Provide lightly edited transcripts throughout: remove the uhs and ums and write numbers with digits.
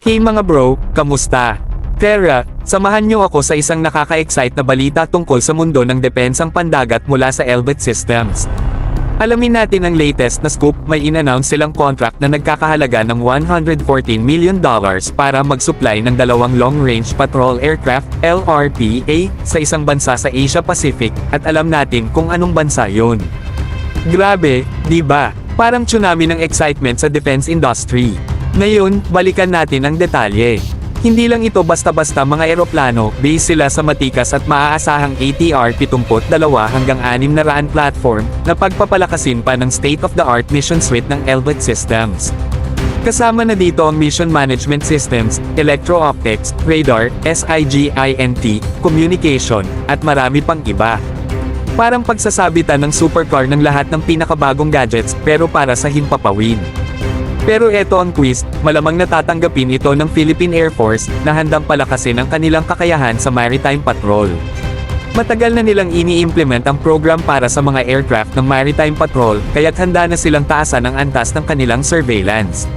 Hey mga bro, kamusta? Tara, samahan niyo ako sa isang nakaka-excite na balita tungkol sa mundo ng depensang pandagat mula sa Elbit Systems. Alamin natin ang latest na scoop. May in-announce silang contract na nagkakahalaga ng $114 million para mag-supply ng dalawang long-range patrol aircraft, LRPA, sa isang bansa sa Asia Pacific, at alam natin kung anong bansa yun. Grabe, di ba? Parang tsunami ng excitement sa defense industry. Ngayon, balikan natin ang detalye. Hindi lang ito basta-basta mga eroplano, base sila sa matikas at maaasahang ATR-72 hanggang 600 platform, na pagpapalakasin pa ng state-of-the-art mission suite ng Elbit Systems. Kasama na dito ang mission management systems, electro-optics, radar, SIGINT, communication, at marami pang iba. Parang pagsasabitan ng supercar ng lahat ng pinakabagong gadgets, pero para sa himpapawid. Pero eto ang twist, malamang natatanggapin ito ng Philippine Air Force, na handang palakasin ang kanilang kakayahan sa maritime patrol. Matagal na nilang ini-implement ang program para sa mga aircraft ng maritime patrol, kaya't handa na silang taasan ang antas ng kanilang surveillance.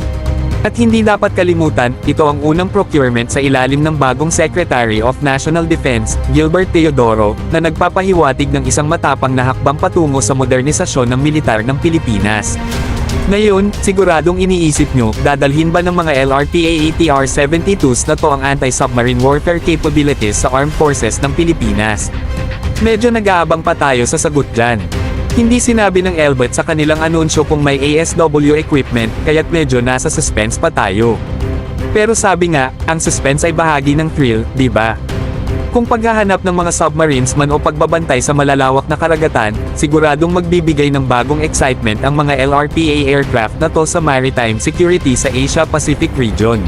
At hindi dapat kalimutan, ito ang unang procurement sa ilalim ng bagong Secretary of National Defense, Gilbert Teodoro, na nagpapahiwatig ng isang matapang na hakbang patungo sa modernisasyon ng militar ng Pilipinas. Ngayon, siguradong iniisip nyo, dadalhin ba ng mga LRPA ATR-72s na to ang anti-submarine warfare capabilities sa armed forces ng Pilipinas? Medyo nag-aabang pa tayo sa sagot dyan. Hindi sinabi ng Elbit sa kanilang anunsyo kung may ASW equipment, kaya't medyo nasa suspense pa tayo. Pero sabi nga, ang suspense ay bahagi ng thrill, di ba? Kung paghahanap ng mga submarines man o pagbabantay sa malalawak na karagatan, siguradong magbibigay ng bagong excitement ang mga LRPA aircraft na to sa maritime security sa Asia Pacific region.